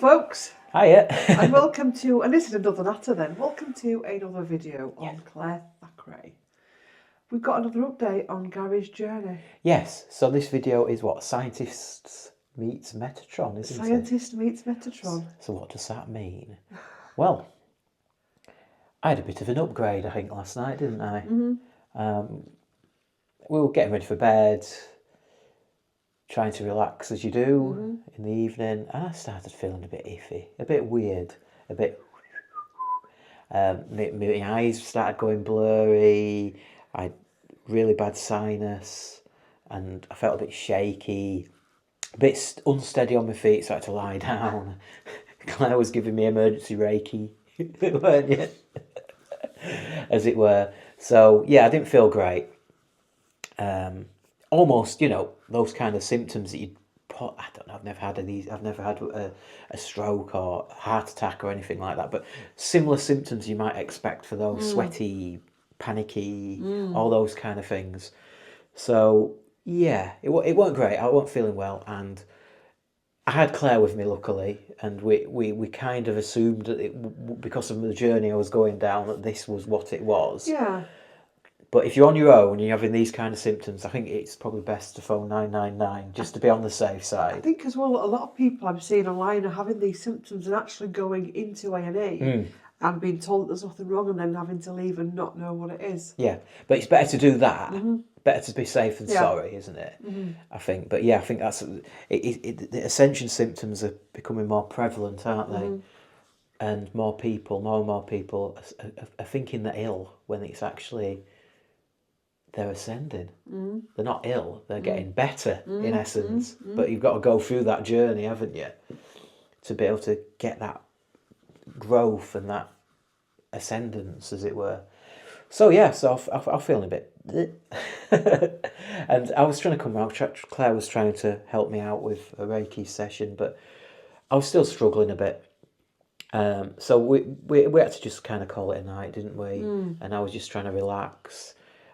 folks. Hiya. And welcome to, and this is another natter then, welcome to another video on Claire Thackeray. We've got another update on Gary's journey. Yes, so this video is what? Scientists meets Metatron, isn't it? Scientist meets Metatron. So what does that mean? Well, I had a bit of an upgrade, I think, last night, didn't I? Mm-hmm. We were getting ready for bed, trying to relax as you do in the evening, and I started feeling a bit iffy, a bit weird, a bit... my eyes started going blurry, I had really bad sinus, and I felt a bit shaky, a bit unsteady on my feet, so I had to lie down. Claire was giving me emergency Reiki, weren't you? As it were. So, yeah, I didn't feel great. Almost, you know, those kind of symptoms that you'd put, I don't know, I've never had these, I've never had a stroke or a heart attack or anything like that, but similar symptoms you might expect for those sweaty, panicky, all those kind of things. So, yeah, it weren't great. I wasn't feeling well, and I had Claire with me, luckily, and we kind of assumed that because of the journey I was going down, that this was what it was. Yeah. But if you're on your own and you're having these kind of symptoms, I think it's probably best to phone 999 just to be on the safe side. I think as well, a lot of people I'm seeing online are having these symptoms and actually going into A&E and being told that there's nothing wrong and then having to leave and not know what it is. Yeah, but it's better to do that. Better to be safe than sorry, isn't it? I think. But yeah, I think that's... the ascension symptoms are becoming more prevalent, aren't they? And more and more people are thinking they're ill when it's actually... they're ascending. They're not ill, they're getting better in essence. But you've got to go through that journey, haven't you? To be able to get that growth and that ascendance, as it were. So yeah, so I'm feeling a bit... and I was trying to come out, Claire was trying to help me out with a Reiki session, but I was still struggling a bit. So we had to just kind of call it a night, didn't we? And I was just trying to relax.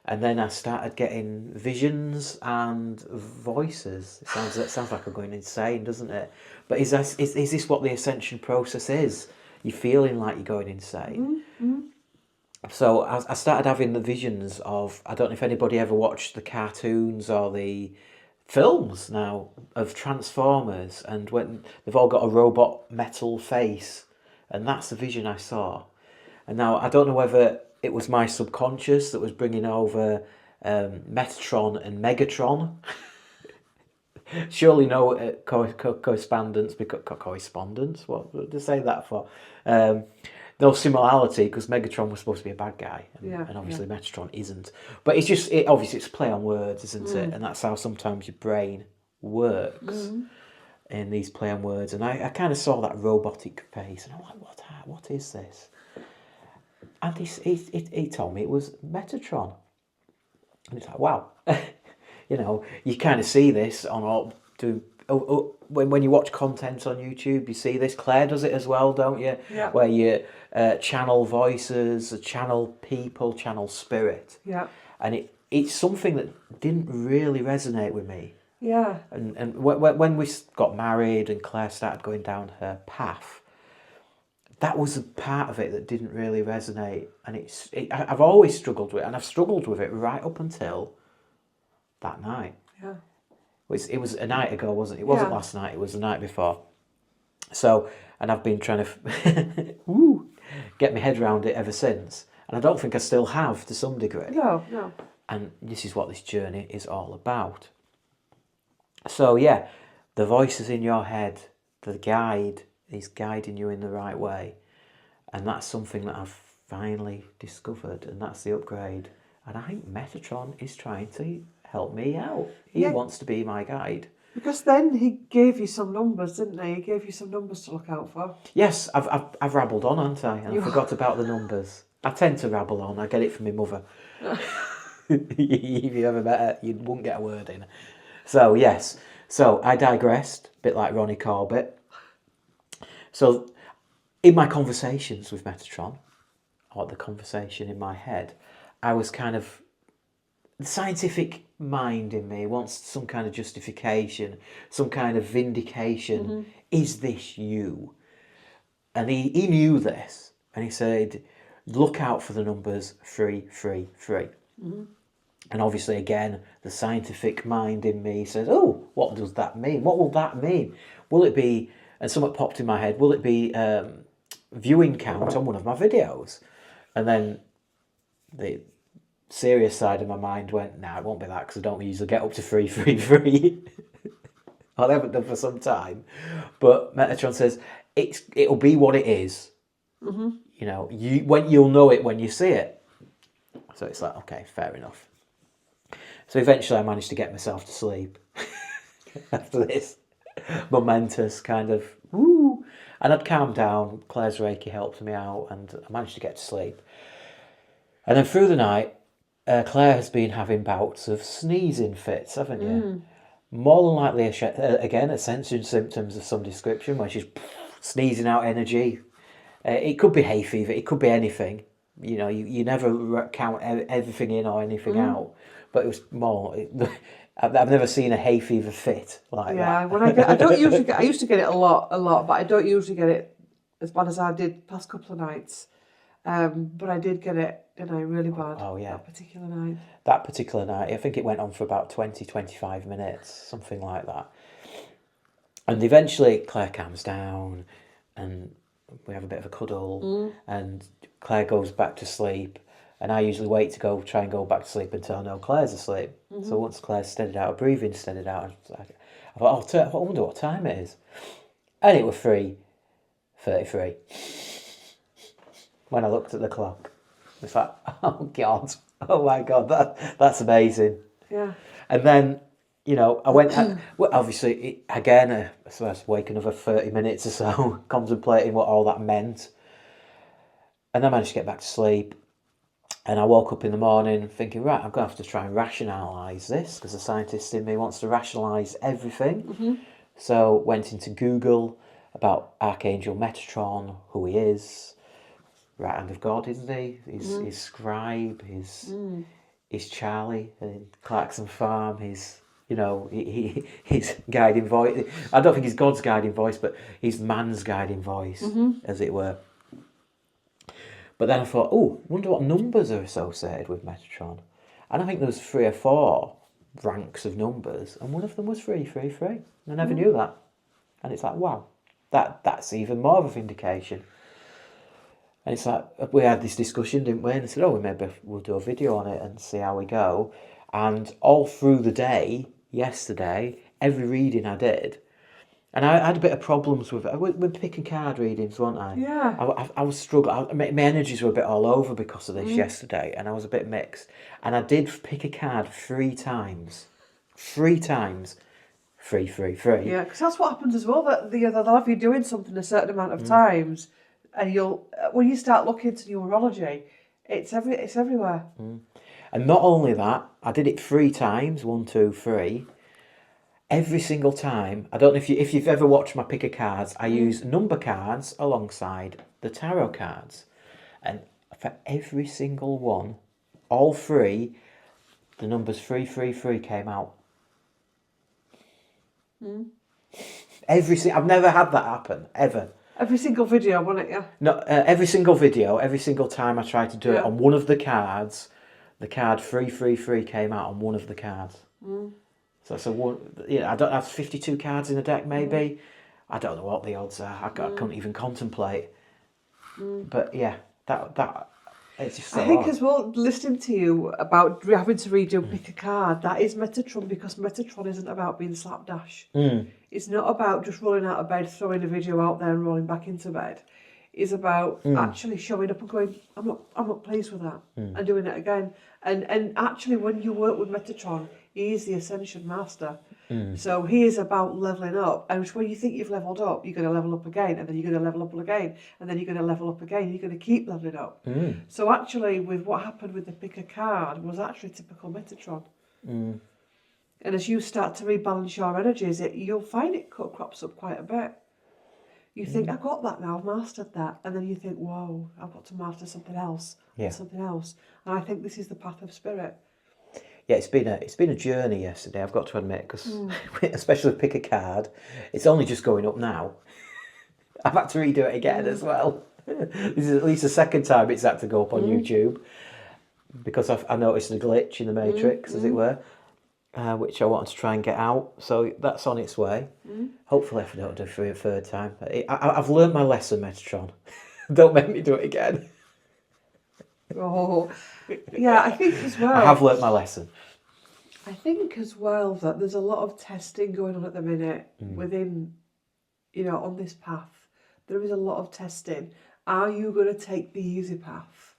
And then I started getting visions and voices. It sounds like I'm going insane, doesn't it? But is this what the ascension process is? You're feeling like you're going insane. So I started having the visions of, I don't know if anybody ever watched the cartoons or the films now of Transformers, and when they've all got a robot metal face, and that's the vision I saw. And now I don't know whether it was my subconscious that was bringing over Metatron and Megatron. Surely no correspondence, what to say that for? No similarity, because Megatron was supposed to be a bad guy, and obviously Metatron isn't. But it's just, obviously it's play on words, isn't it? And that's how sometimes your brain works in these play on words. And I kind of saw that robotic face, and I'm like, what is this? And he told me it was Metatron. And it's like, wow. You know, you kind of see this on when you watch content on YouTube, you see this. Claire does it as well, don't you? Yeah. Where you channel voices, channel people, channel spirit. Yeah. And it's something that didn't really resonate with me. Yeah. And when we got married and Claire started going down her path, that was a part of it that didn't really resonate. And I've always struggled with it, and I've struggled with it right up until that night. Yeah. It was a night ago, wasn't it? It wasn't last night, it was the night before. So, and I've been trying to get my head around it ever since. And I don't think I still have, to some degree. No. And this is what this journey is all about. So yeah, the voices in your head, the guide is guiding you in the right way. And that's something that I've finally discovered, and that's the upgrade. And I think Metatron is trying to help me out. He wants to be my guide. Because then he gave you some numbers, didn't he? He gave you some numbers to look out for. Yes, I've rabbled on, haven't I? And I forgot about the numbers. I tend to rabble on. I get it from my mother. If you ever met her, you wouldn't get a word in. So, yes. So, I digressed, a bit like Ronnie Corbett. So, in my conversations with Metatron, or the conversation in my head, I was kind of... The scientific mind in me wants some kind of justification, some kind of vindication. Is this you? and he knew this, and he said, look out for the numbers 333. And obviously, again, the scientific mind in me says, oh, what does that mean? What will that mean? Will it be, and something popped in my head, will it be viewing count on one of my videos? And then the serious side of my mind went, nah, it won't be that, because I don't usually get up to 333. I haven't done for some time. But Metatron says, it'll be what it is. You know, you'll know it when you see it. So it's like, okay, fair enough. So eventually I managed to get myself to sleep after this momentous kind of woo. And I'd calmed down. Claire's Reiki helped me out, and I managed to get to sleep. And then through the night, Claire has been having bouts of sneezing fits, haven't you? More than likely, again, ascension symptoms of some description, where she's sneezing out energy. It could be hay fever, it could be anything. You know, you never count everything in or anything out. But it was more. I've never seen a hay fever fit like that. Yeah, when I don't usually get. I used to get it a lot, but I don't usually get it as bad as I did past couple of nights. But I did get it, really bad. Oh yeah. That particular night. That particular night, I think it went on for about 20-25 minutes, something like that. And eventually, Claire calms down, and we have a bit of a cuddle, and Claire goes back to sleep. And I usually wait to try and go back to sleep until I know Claire's asleep. So once Claire's steadied out, her breathing steadied out, I thought, I wonder what time it is. And it was 3:33. When I looked at the clock, it's like, oh God, oh my God, that's amazing. Yeah. And then, I went, well, obviously, I was wake another 30 minutes or so, contemplating what all that meant. And I managed to get back to sleep. And I woke up in the morning thinking, right, I'm going to have to try and rationalise this, because the scientist in me wants to rationalise everything. So went into Google about Archangel Metatron, who he is, right hand of God, isn't he? His scribe, his Charlie in Clarkson Farm, his guiding voice. I don't think he's God's guiding voice, but he's man's guiding voice, as it were. But then I thought, wonder what numbers are associated with Metatron. And I think there was 3 or 4 ranks of numbers, and one of them was 333. And I never knew that. And it's like, wow, that's even more of a vindication. And it's like, we had this discussion, didn't we? And I said, maybe we'll do a video on it and see how we go. And all through the day, yesterday, every reading I did, and I had a bit of problems with it. With picking card readings, weren't I? Yeah. I was struggling. My energies were a bit all over because of this yesterday, and I was a bit mixed. And I did pick a card 3 times. 3 times. 333. Yeah, because that's what happens as well. That they'll have you doing something a certain amount of times, and when you start looking into numerology, it's everywhere. And not only that, I did it 3 times. 1, 2, 3. Every single time, I don't know if you've ever watched my pick of cards, I use number cards alongside the tarot cards. And for every single one, all 3, the numbers 333 came out. I've never had that happen, ever. Every single video, wasn't it? Yeah. No, every single video, every single time I tried to do it on one of the cards, the card 333 came out on one of the cards. So one, I don't have 52 cards in a deck, maybe. I don't know what the odds are. I couldn't even contemplate. But yeah, that it's just so I think odd. as well, listening to you about having to read your pick a card, that is Metatron, because Metatron isn't about being slapdash. It's not about just rolling out of bed, throwing a video out there and rolling back into bed. It's about actually showing up and going, I'm not pleased with that, and doing it again. And actually, when you work with Metatron, he is the Ascension Master. So he is about levelling up. And when you think you've levelled up, you're going to level up again, and then you're going to level up again, and then you're going to level up again, and you're going to keep levelling up. So actually, with what happened with the pick a card was actually typical Metatron. And as you start to rebalance your energies, you'll find it crops up quite a bit. You think, I've got that now, I've mastered that. And then you think, whoa, I've got to master something else. Yeah. Something else. And I think this is the path of spirit. Yeah, it's been a journey yesterday, I've got to admit, because especially pick a card, it's only just going up now. I've had to redo it again as well. This is at least the second time it's had to go up on YouTube because I noticed a glitch in the Matrix, as it were, which I wanted to try and get out. So that's on its way. Hopefully, if I don't do it for a third time. I've learnt my lesson, Metatron. Don't make me do it again. Oh, yeah, I think as well. I have learnt my lesson. I think as well that there's a lot of testing going on at the minute within, on this path. There is a lot of testing. Are you going to take the easy path?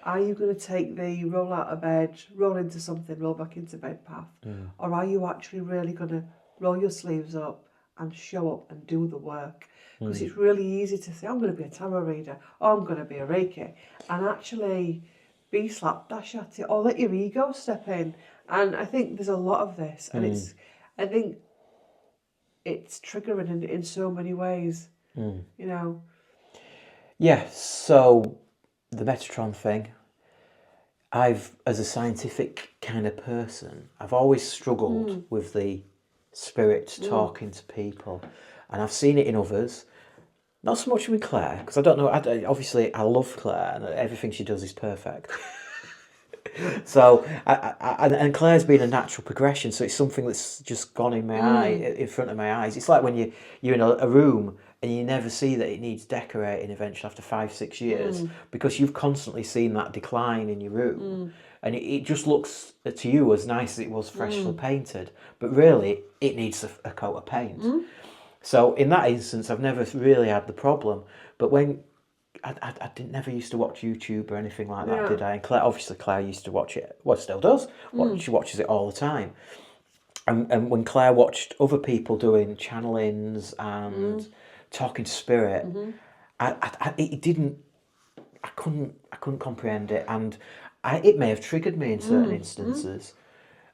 Are you going to take the roll out of bed, roll into something, roll back into bed path? Or are you actually really going to roll your sleeves up and show up and do the work? Because it's really easy to say, I'm going to be a tarot reader, or I'm going to be a Reiki, and actually be slapdash at it, or let your ego step in. And I think there's a lot of this, and I think it's triggering in so many ways, Yeah, so the Metatron thing, as a scientific kind of person, I've always struggled with the spirits talking to people. And I've seen it in others, not so much with Claire, because I don't know, obviously I love Claire and everything she does is perfect. So, and Claire's been a natural progression, so it's something that's just gone in my eye, in front of my eyes. It's like when you're in a room and you never see that it needs decorating eventually after 5-6 years because you've constantly seen that decline in your room. And it just looks to you as nice as it was freshly painted, but really it needs a coat of paint. So in that instance, I've never really had the problem. But when I never used to watch YouTube or anything like that, did I? And Claire used to watch it. Well, still does. She watches it all the time. And when Claire watched other people doing channelings and talking to spirit, I couldn't comprehend it, and it may have triggered me in certain instances,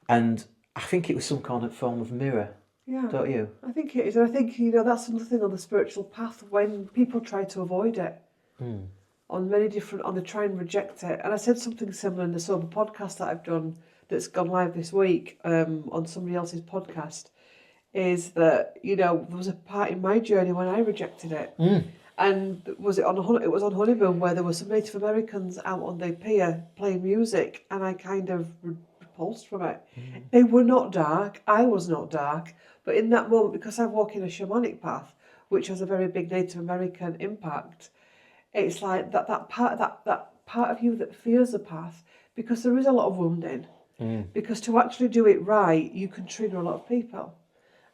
and I think it was some kind of form of mirror. Yeah, don't you? I think it is, and I think that's another thing on the spiritual path when people try to avoid it. On many different, they try and reject it. And I said something similar in the Sober podcast that I've done that's gone live this week on somebody else's podcast, is that, there was a part in my journey when I rejected it. And it was on Honeymoon, where there were some Native Americans out on the pier playing music, and I kind of repulsed from it. They were not dark, I was not dark, but in that moment, because I walk in a shamanic path, which has a very big Native American impact, it's like that part of you that fears the path, because there is a lot of wounding. Because to actually do it right, you can trigger a lot of people.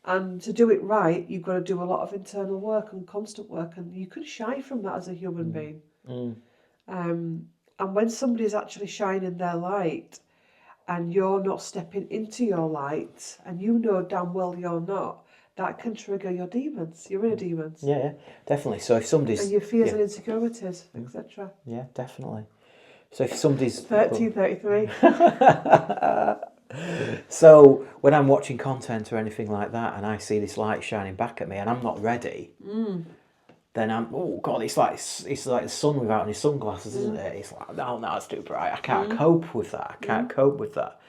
And to do it right, you've got to do a lot of internal work and constant work, and you can shy from that as a human being. And when somebody's actually shining their light, and you're not stepping into your light, and you know damn well you're not, that can trigger your demons, your inner demons. Yeah, definitely. So if somebody's... And your fears and insecurities, etc. Yeah, definitely. So if somebody's... 1333. So when I'm watching content or anything like that, and I see this light shining back at me, and I'm not ready, then I'm, oh God, it's like the sun without any sunglasses, isn't it? It's like, no, it's too bright. I can't cope with that. I can't cope with that.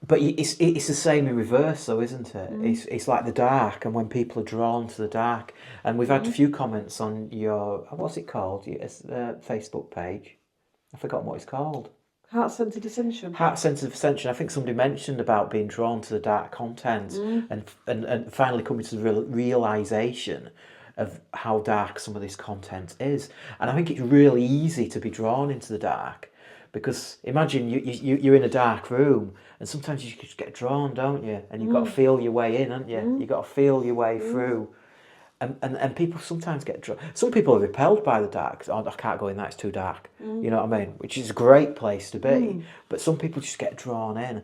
But it's the same in reverse, though, isn't it? It's like the dark, and when people are drawn to the dark, and we've had a few comments on your, what's it called? It's Facebook page. I've forgotten what it's called. Heart-centered ascension. Heart-centered ascension. I think somebody mentioned about being drawn to the dark content and finally coming to the realisation of how dark some of this content is. And I think it's really easy to be drawn into the dark, because imagine you're in a dark room, and sometimes you just get drawn, don't you? And you've got to feel your way in, haven't you? You've got to feel your way through. And people sometimes get drawn. Some people are repelled by the dark. Oh, I can't go in that, it's too dark. You know what I mean? Which is a great place to be. But some people just get drawn in.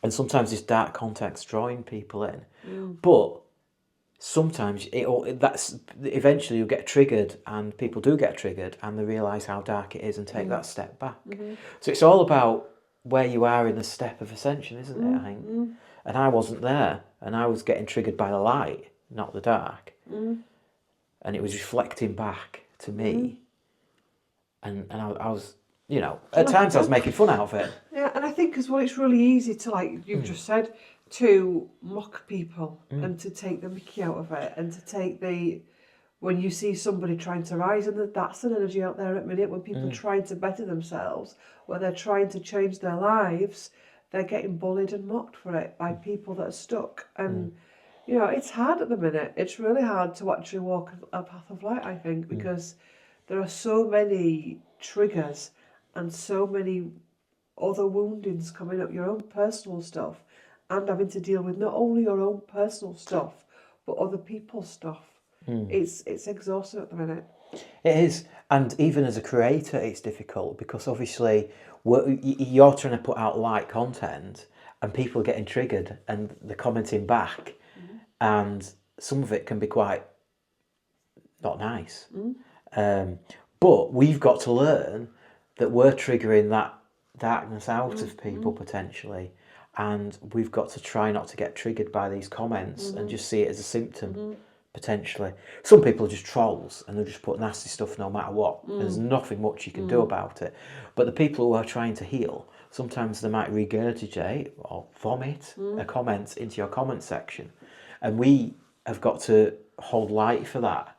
And sometimes this dark content's drawing people in. But sometimes eventually you'll get triggered, and people do get triggered, and they realise how dark it is and take that step back. So it's all about where you are in the step of ascension, isn't it, I think? And I wasn't there, and I was getting triggered by the light, not the dark. And it was reflecting back to me. And I was, at times I was making fun out of it. Yeah, and I think as well, it's really easy to, like you've just said, to mock people and to take the mickey out of it, and to take the when you see somebody trying to rise, and that's an energy out there at the minute, when people are trying to better themselves, when they're trying to change their lives, they're getting bullied and mocked for it by people that are stuck. And, you know, it's hard at the minute. It's really hard to actually walk a path of light, I think, because there are so many triggers and so many other woundings coming up, your own personal stuff, and having to deal with not only your own personal stuff, but other people's stuff. It's exhausting at the minute. It is, and even as a creator, it's difficult because obviously you're trying to put out light content, and people are getting triggered and they're commenting back, and some of it can be quite not nice. But we've got to learn that we're triggering that darkness out of people potentially, and we've got to try not to get triggered by these comments and just see it as a symptom. Potentially, some people are just trolls and they'll just put nasty stuff no matter what. There's nothing much you can do about it. But the people who are trying to heal, sometimes they might regurgitate or vomit a comment into your comment section, and we have got to hold light for that.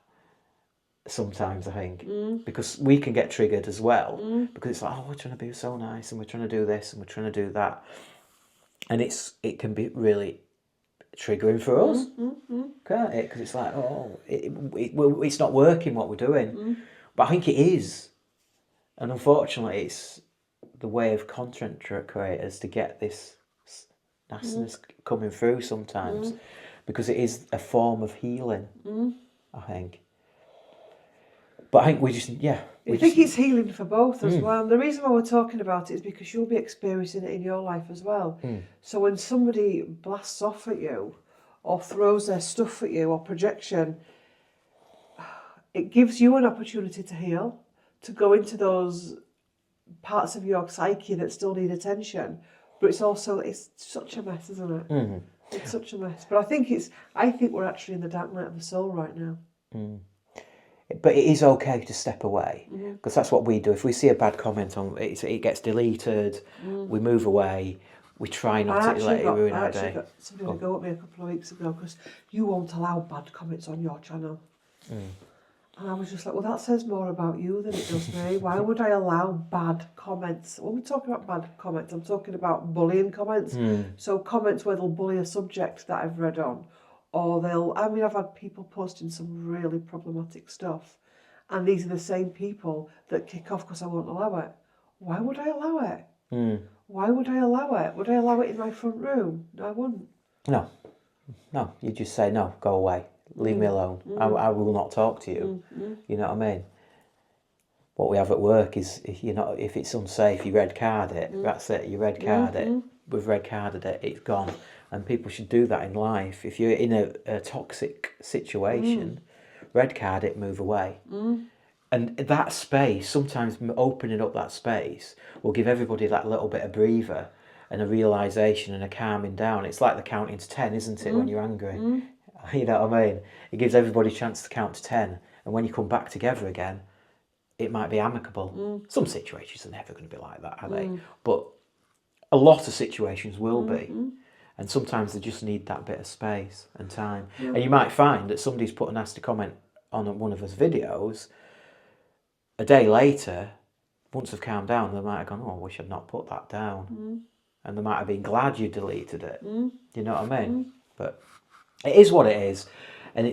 Sometimes I think because we can get triggered as well, because it's like, oh, we're trying to be so nice and we're trying to do this and we're trying to do that, and it can be really triggering for us, can't it? Because it's like, oh, it's not working what we're doing. But I think it is, and unfortunately it's the way of content creators to get this nastiness coming through sometimes, because it is a form of healing, I think. But I think we just, I think it's healing for both as well. And the reason why we're talking about it is because you'll be experiencing it in your life as well. So when somebody blasts off at you or throws their stuff at you or projection, it gives you an opportunity to heal, to go into those parts of your psyche that still need attention. But it's such a mess, isn't it? It's such a mess. But I think we're actually in the dark night of the soul right now. But it is okay to step away, because that's what we do. If we see a bad comment on it, it gets deleted. We move away. We try not to let it ruin our day. Got somebody to go at me a couple of weeks ago because you won't allow bad comments on your channel. And I was just like, well, that says more about you than it does me. Why would I allow bad comments? When we're talking about bad comments, I'm talking about bullying comments. So comments where they'll bully a subject that I've read on. Or I've had people posting some really problematic stuff, and these are the same people that kick off because I won't allow it. Why would I allow it? Why would I allow it? Would I allow it in my front room? No, I wouldn't. No, you just say, no, go away, leave me alone. I will not talk to you. You know what I mean? What we have at work is, if it's unsafe, you red card it. That's it, you red card it. We've red carded it, it's gone. And people should do that in life. If you're in a toxic situation, red card it, move away. And that space, sometimes opening up that space will give everybody that little bit of breather and a realisation and a calming down. It's like the counting to 10, isn't it, when you're angry? You know what I mean? It gives everybody a chance to count to 10. And when you come back together again, it might be amicable. Some situations are never going to be like that, are they? But a lot of situations will be. And sometimes they just need that bit of space and time. And you might find that somebody's put a nasty comment on one of his videos. A day later, once they've calmed down, they might have gone, oh, I wish I'd not put that down. And they might have been glad you deleted it. You know what I mean? But it is what it is. And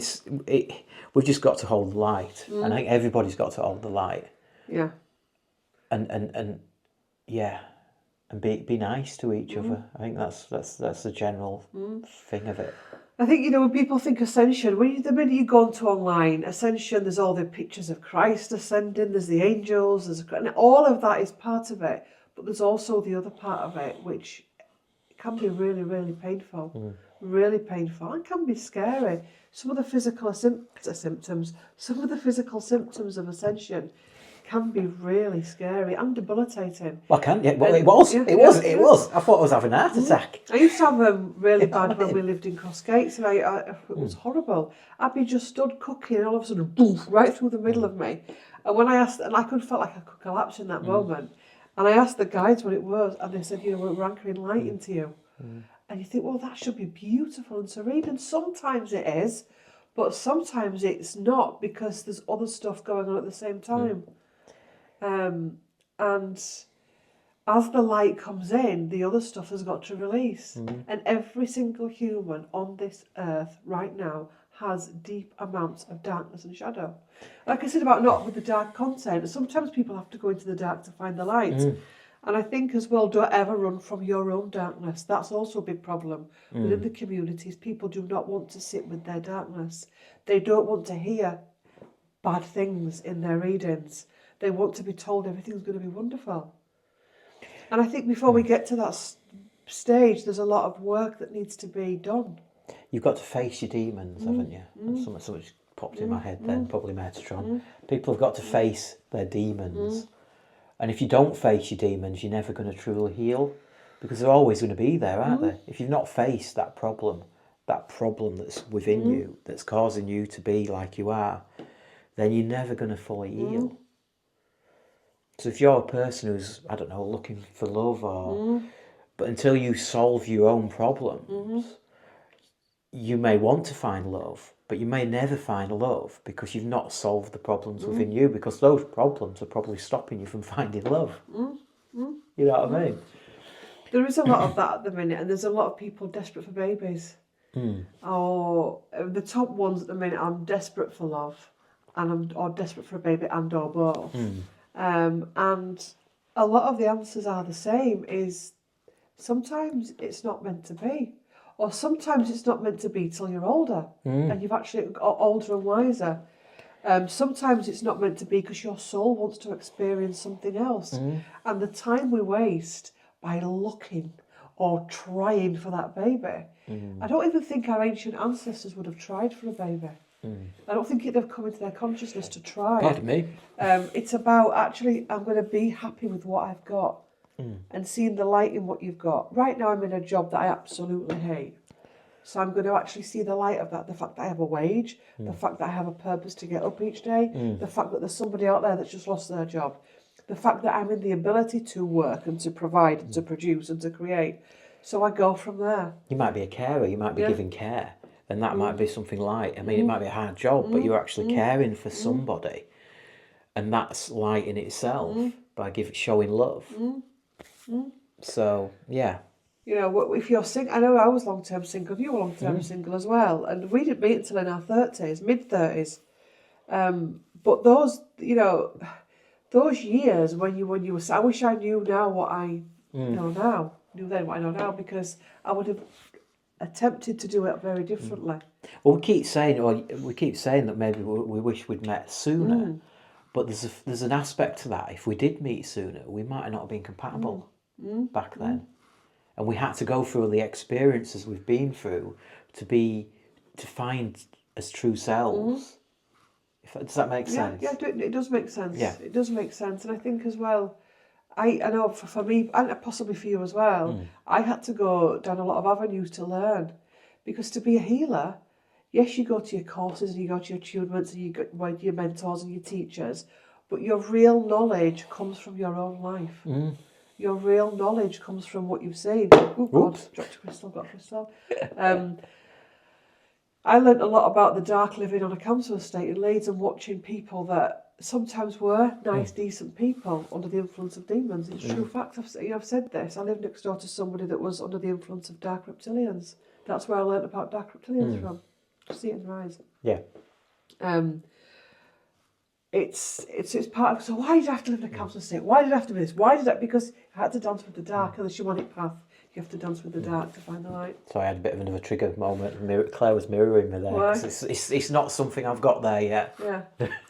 we've just got to hold the light. And I think everybody's got to hold the light. Yeah. And be nice to each other. I think that's the general thing of it. I think, when people think ascension, the minute you go onto online, ascension, there's all the pictures of Christ ascending, there's the angels, and all of that is part of it. But there's also the other part of it, which can be really, really painful. Really painful, and can be scary. Some of the physical symptoms, some of the physical symptoms of ascension can be really scary and debilitating. Well, it was. It was. I thought I was having a heart attack. I used to have them really bad when we lived in Crossgates, and it was horrible. I'd be just stood cooking, and all of a sudden, boom, right through the middle of me. And when I asked, and I could felt like I could collapse in that moment. And I asked the guides what it was, and they said, we're anchoring light into you. And you think, well, that should be beautiful and serene, and sometimes it is. But sometimes it's not because there's other stuff going on at the same time. And as the light comes in, the other stuff has got to release. And every single human on this earth right now has deep amounts of darkness and shadow. Like I said about not with the dark content, sometimes people have to go into the dark to find the light. And I think as well, don't ever run from your own darkness. That's also a big problem within the communities. People do not want to sit with their darkness. They don't want to hear bad things in their readings. They want to be told everything's going to be wonderful. And I think before we get to that stage, there's a lot of work that needs to be done. You've got to face your demons, haven't you? Something just popped in my head then, probably Metatron. People have got to face their demons. And if you don't face your demons, you're never going to truly heal, because they're always going to be there, aren't they? If you've not faced that problem that's within you, that's causing you to be like you are, then you're never going to fully heal. So if you're a person who's, I don't know, looking for love, or but until you solve your own problems, you may want to find love, but you may never find love because you've not solved the problems within you, because those problems are probably stopping you from finding love. You know what I mean? There is a lot of that at the minute, and there's a lot of people desperate for babies. Or the top ones at the minute, I'm desperate for love, and I'm desperate for a baby, and or both. And a lot of the answers are the same, is sometimes it's not meant to be. Or sometimes it's not meant to be till you're older and you've actually got older and wiser. Sometimes it's not meant to be because your soul wants to experience something else. And the time we waste by looking or trying for that baby, I don't even think our ancient ancestors would have tried for a baby. I don't think it'd have come into their consciousness to try. Pardon me. It's about actually, I'm going to be happy with what I've got. And seeing the light in what you've got. Right now I'm in a job that I absolutely hate. So I'm going to actually see the light of that. The fact that I have a wage, the fact that I have a purpose to get up each day, the fact that there's somebody out there that's just lost their job, the fact that I'm in the ability to work and to provide and to produce and to create. So I go from there. You might be a carer, you might be giving care, and that might be something light. I mean, it might be a hard job, but you're actually caring for somebody. And that's light in itself by showing love. So, yeah. You know, if you're single, I know I was long-term single, you were long-term single as well, and we didn't meet until in our 30s, mid-30s. But those, you know, those years when you were, I wish I knew now what I know now, knew then what I know now, because I would have attempted to do it very differently. Well, we keep saying that maybe we wish we'd met sooner, but there's an aspect to that. If we did meet sooner, we might not have been compatible back then, and we had to go through the experiences we've been through to find as true selves. Does that make sense? Yeah, it does make sense. Yeah. It does make sense, and I think as well, I know for me, and possibly for you as well, I had to go down a lot of avenues to learn, because to be a healer, yes, you go to your courses and you go to your attunements and you go with your mentors and your teachers, but your real knowledge comes from your own life. Your real knowledge comes from what you've seen. Oh God, dropped a crystal, got a crystal. I learnt a lot about the dark living on a council estate in Leeds and watching people that sometimes were nice, decent people under the influence of demons. It's true fact. I've said this. I lived next door to somebody that was under the influence of dark reptilians. That's where I learnt about dark reptilians from. See it in their eyes. Yeah. It's part of. So why did I have to live in a council estate? Why did I have to do this? Why did I? Because I had to dance with the dark and the shamanic path. You have to dance with the dark to find the light. So I had a bit of another trigger moment. Claire was mirroring me there. Why? 'Cause it's not something I've got there yet. Yeah.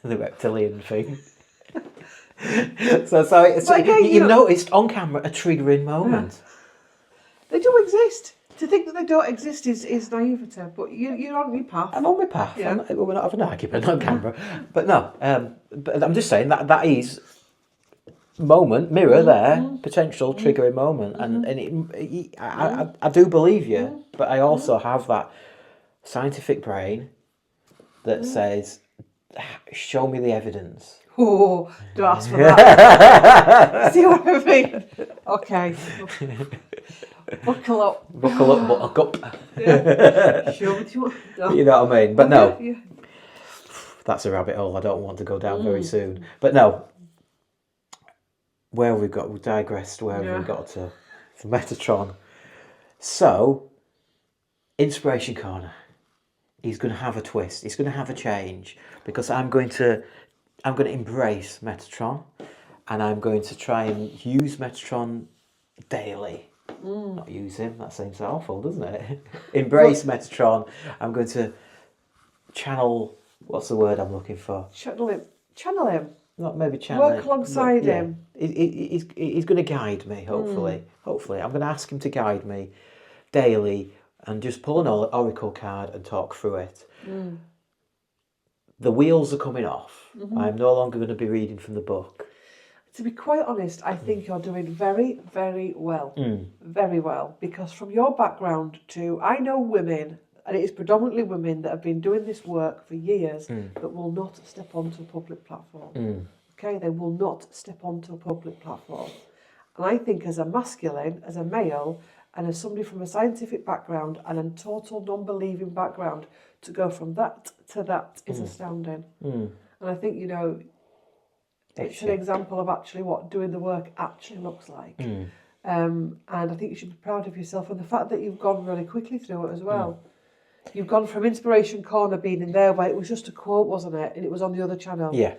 The reptilian thing. so again, you noticed on camera a triggering moment. Yeah. They do exist. To think that they don't exist is naivety, but you're on your path. I'm on my path. Yeah. We're not having an argument on camera. But no, but I'm just saying that is mirror there, potential triggering moment. And I do believe you, but I also have that scientific brain that says, show me the evidence. Oh, don't ask for that. See what I mean? Okay. Buckle up. Buckle up, buttercup. Yeah. Sure, do you want? No. You know what I mean? But no, Yeah. that's a rabbit hole I don't want to go down very soon. But no, where have we got? We digressed. Where have we got to? Metatron. So, Inspiration Corner. He's going to have a twist. He's going to have a change because I'm going to embrace Metatron, and I'm going to try and use Metatron daily. Not use him. That seems awful, doesn't it? Embrace Metatron. I'm going to channel. What's the word I'm looking for? Channel him. Not maybe channel. Work alongside him. He's going to guide me. Hopefully, I'm going to ask him to guide me daily and just pull an oracle card and talk through it. The wheels are coming off. I'm no longer going to be reading from the book. To be quite honest, I think you're doing very, very well. Very well. Because from your background too, I know women, and it is predominantly women that have been doing this work for years that will not step onto a public platform. Okay, they will not step onto a public platform. And I think as a masculine, as a male, and as somebody from a scientific background and a total non-believing background, to go from that to that is astounding. And I think, you know, it's an example of actually what doing the work actually looks like. And I think you should be proud of yourself and the fact that you've gone really quickly through it as well. You've gone from Inspiration Corner being in there where it was just a quote, wasn't it? And it was on the other channel. Yeah.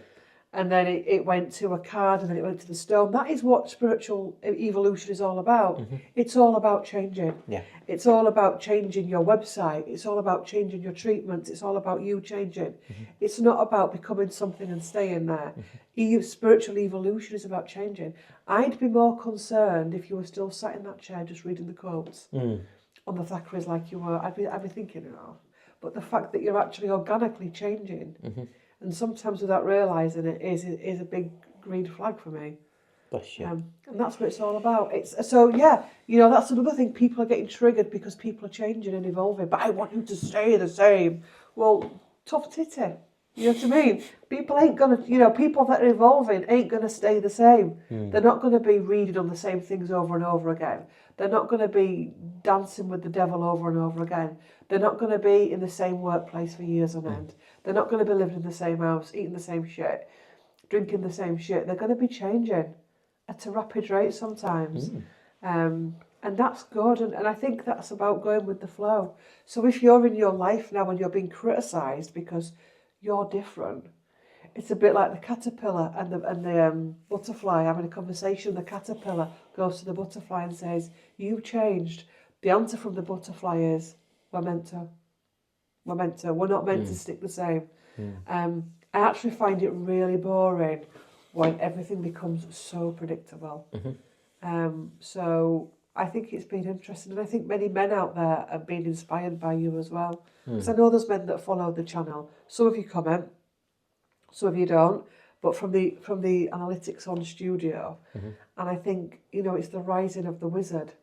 And then it went to a card and then it went to the stone. That is what spiritual evolution is all about. It's all about changing. Yeah. It's all about changing your website. It's all about changing your treatments. It's all about you changing. It's not about becoming something and staying there. Spiritual evolution is about changing. I'd be more concerned if you were still sat in that chair just reading the quotes on the Thackeray's like you were. I'd be thinking, oh. But the fact that you're actually organically changing, and sometimes without realising it, is a big green flag for me. Bless you. And that's what it's all about. So yeah, you know, that's another thing. People are getting triggered because people are changing and evolving. But I want you to stay the same. Well, tough titty. You know what I mean? People ain't gonna, you know, people that are evolving ain't gonna stay the same. They're not gonna be reading on the same things over and over again. They're not gonna be dancing with the devil over and over again. They're not gonna be in the same workplace for years on end. They're not gonna be living in the same house, eating the same shit, drinking the same shit. They're gonna be changing at a rapid rate sometimes. And that's good. And I think that's about going with the flow. So if you're in your life now and you're being criticised because you're different, it's a bit like the caterpillar and the butterfly having a conversation. The caterpillar goes to the butterfly and says, "You've changed." The answer from the butterfly is, "We're meant to. We're meant to. We're not meant to stick the same." I actually find it really boring when everything becomes so predictable. So I think it's been interesting, and I think many men out there have been inspired by you as well. Because I know there's men that follow the channel. Some of you comment, some of you don't. But from the analytics on Studio, and I think, you know, it's the rising of the wizard.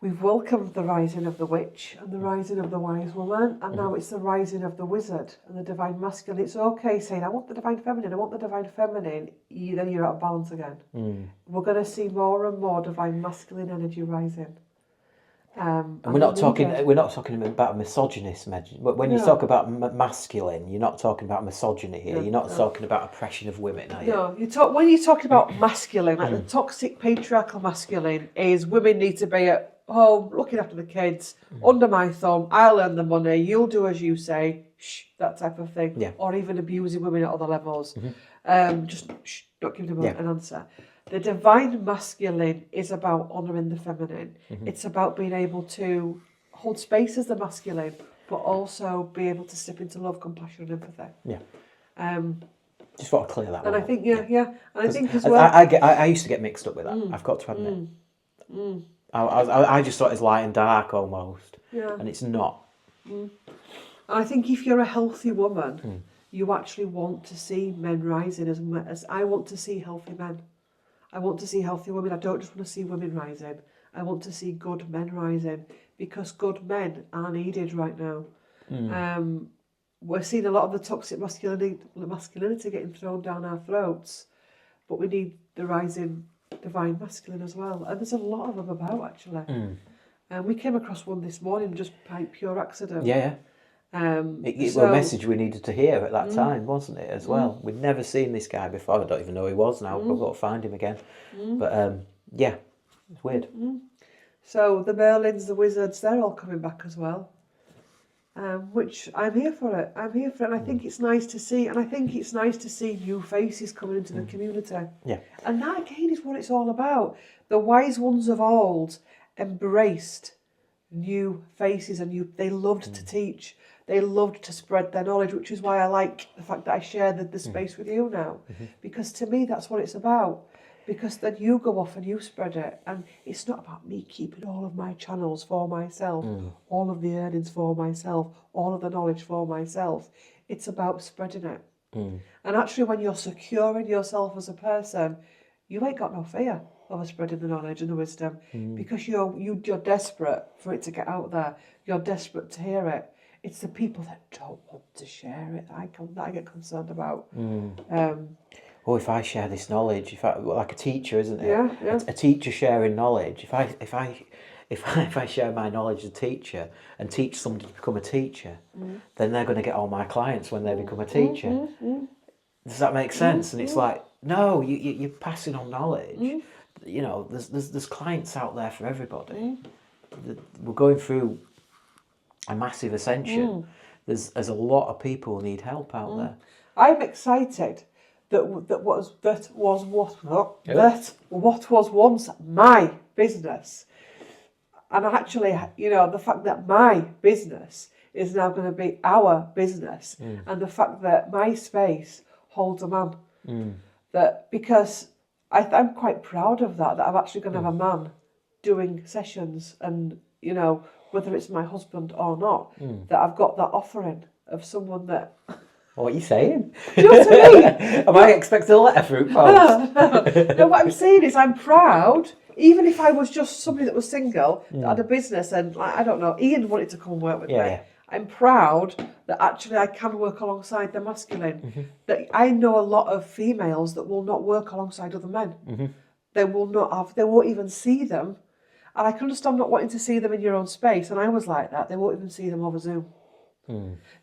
We've welcomed the rising of the witch and the rising of the wise woman, and now it's the rising of the wizard and the divine masculine. It's okay saying, "I want the divine feminine, I want the divine feminine." Then you're out of balance again. We're going to see more and more divine masculine energy rising. And we're not talking about misogynist. When you talk about masculine, you're not talking about misogyny here. You're not talking about oppression of women, are you? No, when you're talking about masculine, like the toxic patriarchal masculine is women need to be at home, looking after the kids, under my thumb, I'll earn the money, you'll do as you say, shh, that type of thing. Yeah. Or even abusing women at other levels. Just shh, not giving them an answer. The divine masculine is about honouring the feminine. It's about being able to hold space as the masculine, but also be able to step into love, compassion and empathy. Yeah. Just want to clear that one. And I think, And I think as well... I used to get mixed up with that, I've got to admit. I just thought it was light and dark almost. Yeah. And it's not. And I think if you're a healthy woman, you actually want to see men rising as I want to see healthy men. I want to see healthy women. I don't just want to see women rising. I want to see good men rising because good men are needed right now. We're seeing a lot of the toxic masculinity getting thrown down our throats, but we need the rising divine masculine as well. And there's a lot of them about, actually. And we came across one this morning just by pure accident. Yeah. It was a message we needed to hear at that time, wasn't it, as well? We'd never seen this guy before. I don't even know who he was now. I've got to find him again. But, yeah, it's weird. So the Merlins, the Wizards, they're all coming back as well. Which I'm here for it. I'm here for it. And I think it's nice to see. And I think it's nice to see new faces coming into the community. Yeah. And that, again, is what it's all about. The wise ones of old embraced new faces and they loved to teach. They loved to spread their knowledge, which is why I like the fact that I share the space with you now. Because to me, that's what it's about. Because then you go off and you spread it. And it's not about me keeping all of my channels for myself, all of the earnings for myself, all of the knowledge for myself. It's about spreading it. And actually, when you're secure in yourself as a person, you ain't got no fear of spreading the knowledge and the wisdom. Because you're desperate for it to get out there. You're desperate to hear it. It's the people that don't want to share it that I get concerned about. If I share this knowledge, like a teacher, isn't it? Yeah. A teacher sharing knowledge. If I share my knowledge as a teacher and teach somebody to become a teacher, then they're going to get all my clients when they become a teacher. Does that make sense? And it's like, no, you're passing on knowledge. You know, there's clients out there for everybody. We're going through a massive ascension. There's a lot of people who need help out there. I'm excited that what was once my business, and actually, you know, the fact that my business is now going to be our business, and the fact that my space holds a man, that because I'm quite proud of that I'm actually going to have a man doing sessions, and you know, whether it's my husband or not, that I've got that offering of someone that. What are you saying? Do you know what I mean? Am I expecting a letter through post? No, what I'm saying is I'm proud, even if I was just somebody that was single, that had a business, and I don't know, Ian wanted to come and work with me. Yeah. I'm proud that actually I can work alongside the masculine. That I know a lot of females that will not work alongside other men. They won't even see them. And I can understand not wanting to see them in your own space. And I was like that. They won't even see them over Zoom.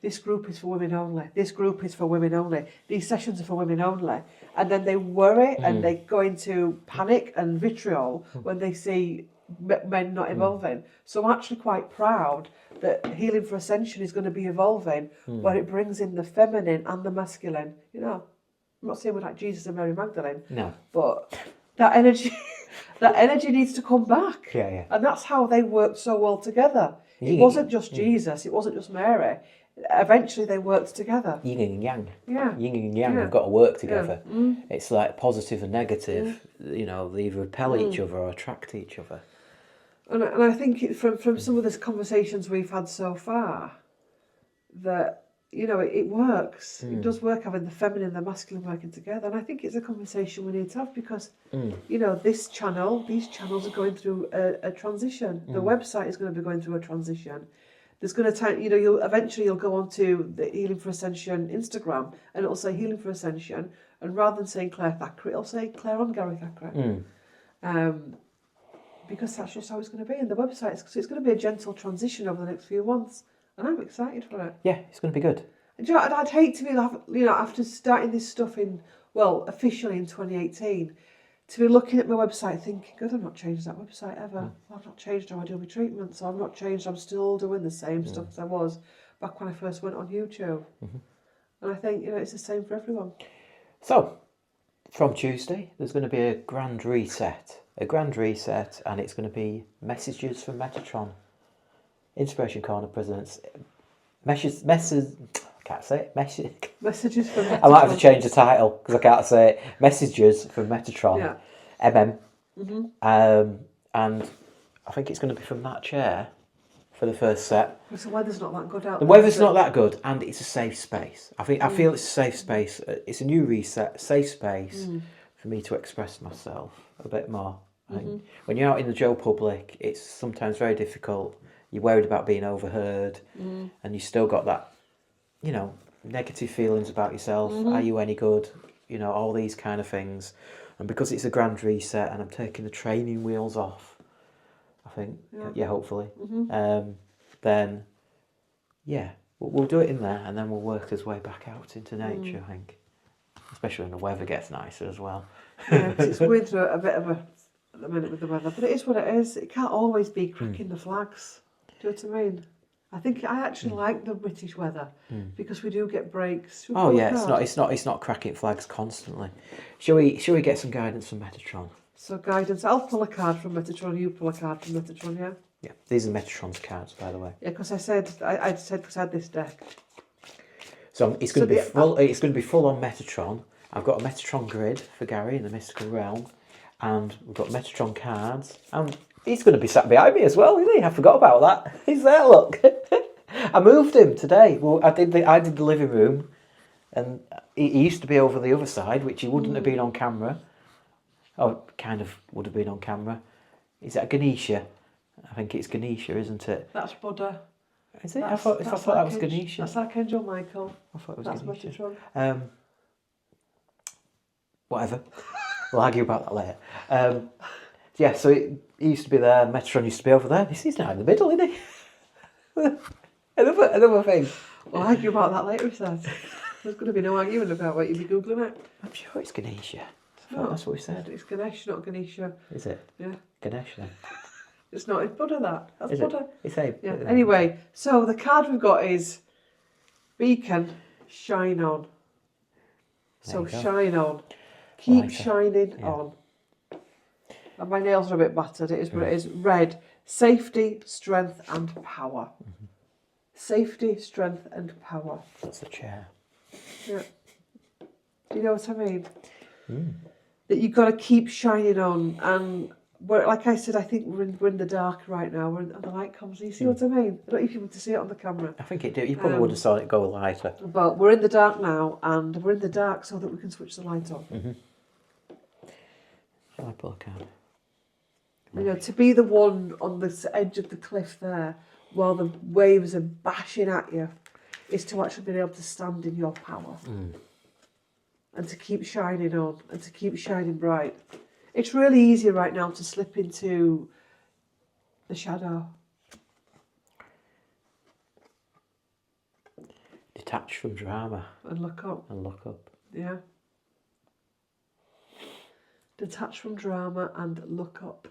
This group is for women only. This group is for women only. These sessions are for women only. And then they worry and they go into panic and vitriol when they see men not evolving. So I'm actually quite proud that Healing for Ascension is going to be evolving, where it brings in the feminine and the masculine. You know, I'm not saying we're like Jesus and Mary Magdalene. No. But that energy, that energy needs to come back. Yeah. And that's how they worked so well together. It wasn't just Jesus. It wasn't just Mary. Eventually, they worked together. Yin and yang. Yeah. Yin and yang have got to work together. It's like positive and negative. You know, they either repel each other or attract each other. And I think from some of the conversations we've had so far, that, you know, it works. It does work having the feminine and the masculine working together. And I think it's a conversation we need to have because, you know, these channels are going through a transition. The website is going to be going through a transition. There's going to take, you know, you'll go onto the Healing for Ascension Instagram and it'll say Healing for Ascension. And rather than saying Claire Thacker, it'll say Claire on Gary Thacker. Because that's just how it's going to be. And the website, so it's going to be a gentle transition over the next few months. And I'm excited for it. Yeah, it's going to be good. And, you know, I'd hate to be, you know, after starting this stuff officially in 2018, to be looking at my website thinking, God, I've not changed that website ever. I've not changed how I do my treatments. I've not changed. I'm still doing the same stuff as I was back when I first went on YouTube. And I think, you know, it's the same for everyone. So, from Tuesday, there's going to be a grand reset. And it's going to be messages from Metatron. Inspiration Corner Presidents. Messages Messages from Metatron. I might have to change the title because I can't say it. Messages from Metatron. MM. And I think it's going to be from that chair for the first set. The weather's not that good out The there. weather's not that good, and it's a safe space. I feel it's a safe space. It's a new reset, safe space for me to express myself a bit more. When you're out in the Joe public, it's sometimes very difficult. You're worried about being overheard, and you still got that, you know, negative feelings about yourself. Are you any good? You know, all these kind of things. And because it's a grand reset, and I'm taking the training wheels off, I think. Yeah. Yeah, hopefully. Then, yeah, we'll do it in there, and then we'll work his way back out into nature, I think. Especially when the weather gets nicer as well. Yeah, because it's going through a bit of a at the minute with the weather, but it is what it is. It can't always be cracking the flags. Do you know what I mean? I think I actually like the British weather because we do get breaks. Oh yeah, it's not cracking flags constantly. Shall we get some guidance from Metatron? So guidance. I'll pull a card from Metatron. You pull a card from Metatron. Yeah. Yeah, these are Metatron's cards, by the way. Yeah, because I said because I had this deck. So it's going to be full. It's going to be full on Metatron. I've got a Metatron grid for Gary in the mystical realm, and we've got Metatron cards, and he's going to be sat behind me as well, isn't he? I forgot about that. He's there. Look, I moved him today. Well, I did the living room, and he used to be over the other side, which he wouldn't have been on camera. Oh, kind of would have been on camera. Is that Ganesha? I think it's Ganesha, isn't it? That's Buddha. Is it? I thought that was Ganesha. That's Archangel Michael. I thought it was That's Ganesha. Metatron. Whatever. We'll argue about that later. Yeah, so he used to be there. Metatron used to be over there. He's now in the middle, isn't he? another thing. We'll argue about that later, he says. There's going to be no arguing about what you'd be Googling it. I'm sure it's Ganesha. I thought No, that's what we said. It's Ganesh, not Ganesha. Is it? Yeah. Ganesh then. It's not. It's Buddha, that. That's Is Buddha. it? It's a. Yeah. Anyway, so the card we've got is Beacon, Shine On. So shine on. Keep shining on. And my nails are a bit battered. It is what it is. Red. Safety, strength and power. Safety, strength and power. That's the chair. Yeah. Do you know what I mean? That you've got to keep shining on, and like I said, I think we're in the dark right now. And the light comes. You see what I mean? I don't know if you want to see it on the camera. I think it did. You probably would have saw it go lighter. But we're in the dark now, and we're in the dark so that we can switch the light on. Shall I pull a card? You know, to be the one on the edge of the cliff there, while the waves are bashing at you, is to actually be able to stand in your power. And to keep shining on, and to keep shining bright. It's really easy right now to slip into the shadow. Detach from drama. And look up. And look up. Yeah. Detach from drama and look up.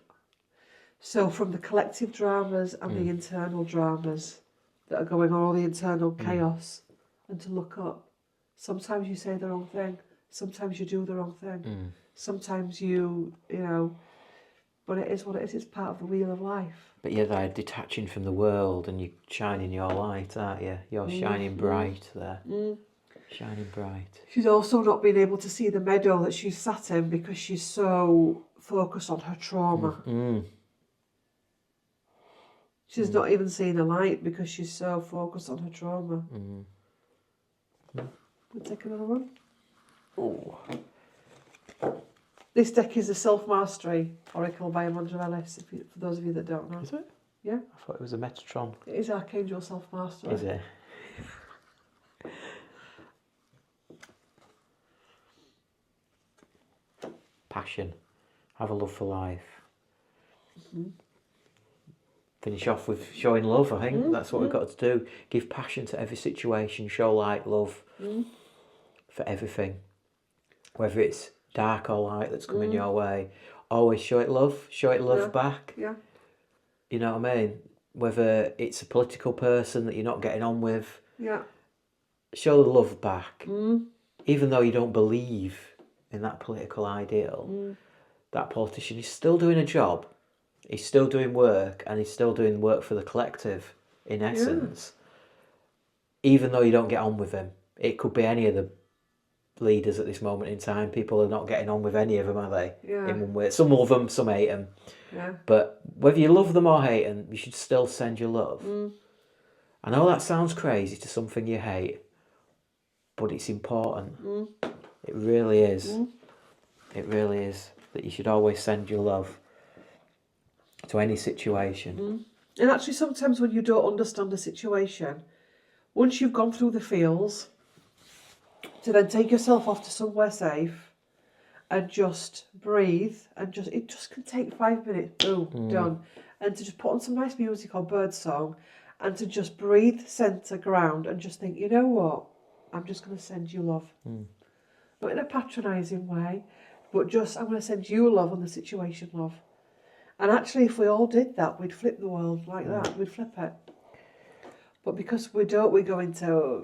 So from the collective dramas and the internal dramas that are going on, all the internal chaos, and to look up. Sometimes you say the wrong thing. Sometimes you do the wrong thing. Sometimes you know, but it is what it is. It's part of the wheel of life. But you're there detaching from the world and you're shining your light, aren't you? You're shining bright there. Shining bright. She's also not been able to see the meadow that she's sat in because she's so focused on her trauma. She's not even seeing the light because she's so focused on her trauma. We'll take another one. Oh. This deck is a Self-Mastery Oracle by Amanda Ellis, for those of you that don't know. Is it? Yeah. I thought it was a Metatron. It is Archangel Self-Mastery. Is it? Passion. Have a love for life. Finish off with showing love, I think. That's what we've got to do. Give passion to every situation. Show light, love for everything. Whether it's dark or light that's coming your way. Always show it love. Show it love back. Yeah. You know what I mean? Whether it's a political person that you're not getting on with. Yeah. Show the love back. Even though you don't believe in that political ideal, that politician is still doing a job. He's still doing work, and he's still doing work for the collective, in essence. Even though you don't get on with him. It could be any of the leaders at this moment in time. People are not getting on with any of them, are they? Yeah. In one way. Some love them, some hate them. Yeah. But whether you love them or hate them, you should still send your love. I know that sounds crazy to something you hate, but it's important. It really is. It really is. That you should always send your love to any situation. And actually sometimes when you don't understand a situation, once you've gone through the feels, to then take yourself off to somewhere safe and just breathe, and it just can take 5 minutes, boom, done. and to just put on some nice music or bird song, and to just breathe, centre, ground, and just think, you know what, I'm just going to send you love. Not in a patronising way, but just, I'm going to send you love on the situation love. And actually, if we all did that, we'd flip the world like that. We'd flip it. But because we don't, we go into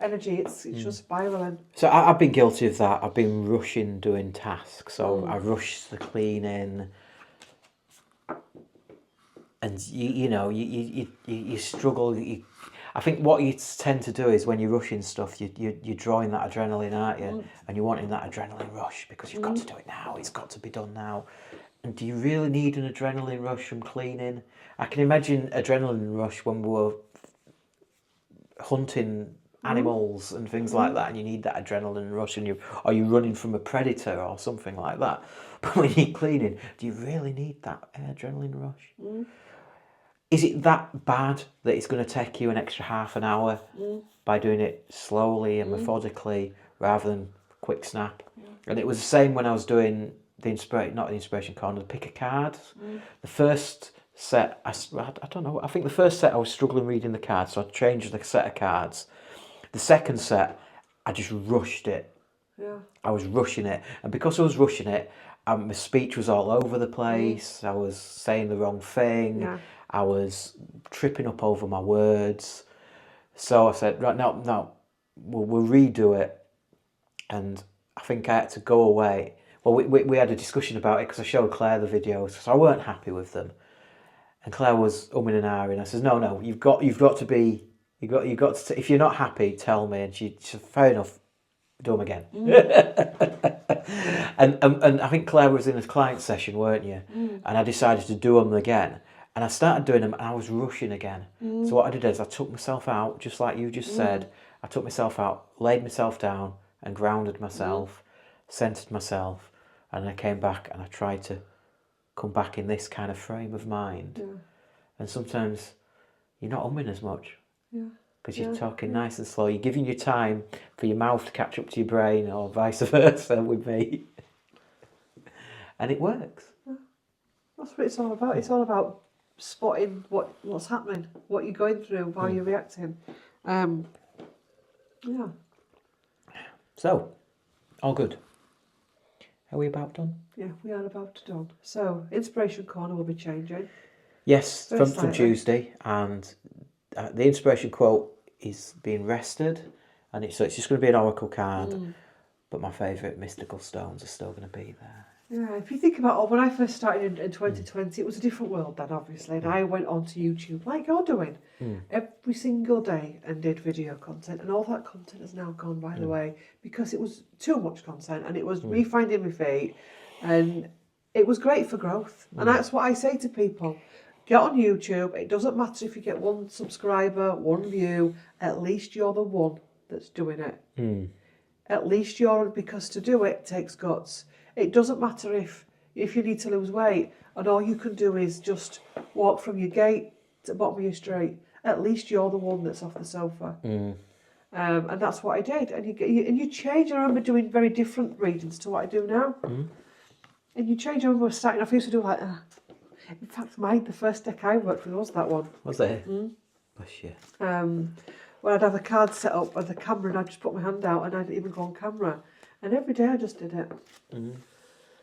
energy. It's just spiralling. So I've been guilty of that. I've been rushing doing tasks. So I rush the cleaning, and you struggle. I think what you tend to do is when you're rushing stuff, you're drawing that adrenaline, aren't you? And you're wanting that adrenaline rush because you've got to do it now. It's got to be done now. And do you really need an adrenaline rush from cleaning? I can imagine adrenaline rush when we were hunting animals and things like that, and you need that adrenaline rush, and you're running from a predator or something like that. But when you're cleaning, do you really need that adrenaline rush? Is it that bad that it's going to take you an extra half an hour by doing it slowly and methodically rather than quick snap? And it was the same when I was doing the inspiration corner, the pick a card. The first set, I don't know, I think the first set I was struggling reading the cards, so I changed the set of cards. The second set, I just rushed it. Yeah. I was rushing it. And because I was rushing it, my speech was all over the place. I was saying the wrong thing. Yeah. I was tripping up over my words. So I said, right, no, we'll redo it. And I think I had to go away. Well, we had a discussion about it because I showed Claire the videos, so I weren't happy with them. And Claire was umming and ahhing. I says, no, you've got to be, you got to. If you're not happy, tell me. And she said, fair enough, do them again. And I think Claire was in a client session, weren't you? And I decided to do them again. And I started doing them, and I was rushing again. So what I did is I took myself out, just like you just said. I took myself out, laid myself down, and grounded myself, centered myself. And I came back and I tried to come back in this kind of frame of mind. Yeah. And sometimes you're not umming as much. Yeah. Because you're talking nice and slow. You're giving your time for your mouth to catch up to your brain, or vice versa with me. And it works. Yeah. That's what it's all about. It's all about spotting what's happening, what you're going through, how you're reacting. Yeah. So, all good. Are we about done? Yeah, we are about done. So, Inspiration Corner will be changing. Yes, from Tuesday. And the inspiration quote is being rested. And it's just going to be an oracle card. But my favourite mystical stones are still going to be there. Yeah, if you think about when I first started in 2020, it was a different world then, obviously. And I went onto YouTube, like you're doing, every single day and did video content. And all that content has now gone, by the way, because it was too much content and it was me finding my feet. And it was great for growth. And that's what I say to people. Get on YouTube. It doesn't matter if you get 1 subscriber, 1 view. At least you're the one that's doing it. At least you're, because to do it takes guts. It doesn't matter if you need to lose weight and all you can do is just walk from your gate to the bottom of your street. At least you're the one that's off the sofa. And that's what I did. And you change. I remember doing very different readings to what I do now. And you change. I remember starting off, I used to do like, in fact, the first deck I worked with was that one. Was it? Bless you. When I'd have a card set up with the camera and I'd just put my hand out and I didn't even go on camera. And every day I just did it.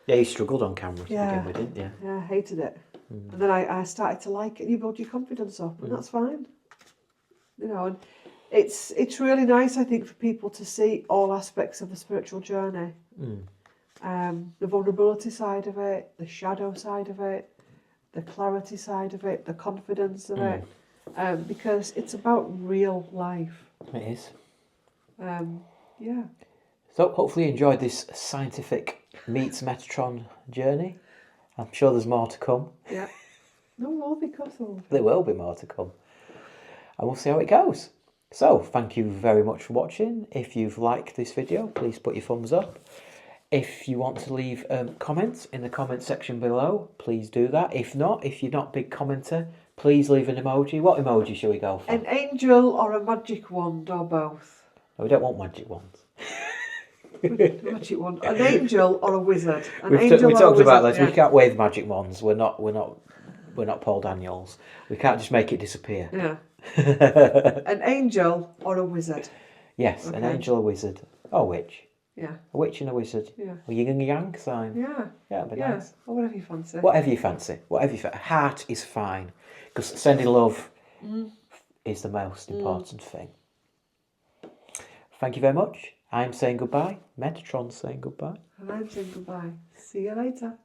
Yeah, you struggled on camera to begin with, didn't you? Yeah, I hated it. And then I started to like it, and you build your confidence up, and that's fine. You know, and it's really nice, I think, for people to see all aspects of the spiritual journey. The vulnerability side of it, the shadow side of it, the clarity side of it, the confidence of it, because it's about real life. It is. Yeah. So hopefully you enjoyed this scientific meets Metatron journey. I'm sure there's more to come. Yeah. No more because of. There will be more to come. And we'll see how it goes. So thank you very much for watching. If you've liked this video, please put your thumbs up. If you want to leave comments in the comment section below, please do that. If not, if you're not a big commenter, please leave an emoji. What emoji shall we go for? An angel or a magic wand or both? No, we don't want magic wands. Magic wand. An angel or a wizard? We talked about this. Yeah. We can't wave magic wands. We're not We're not Paul Daniels. We can't just make it disappear. Yeah. An angel or a wizard? Yes, an angel, a wizard, or a witch. Yeah. A witch and a wizard. Yeah. A yin and yang sign. Yeah. Yeah, it'd be nice. Or whatever you fancy. Whatever you fancy. Whatever you fancy. Heart is fine. Because sending love is the most important thing. Thank you very much. I'm saying goodbye. Metatron's saying goodbye. And I'm saying goodbye. See you later.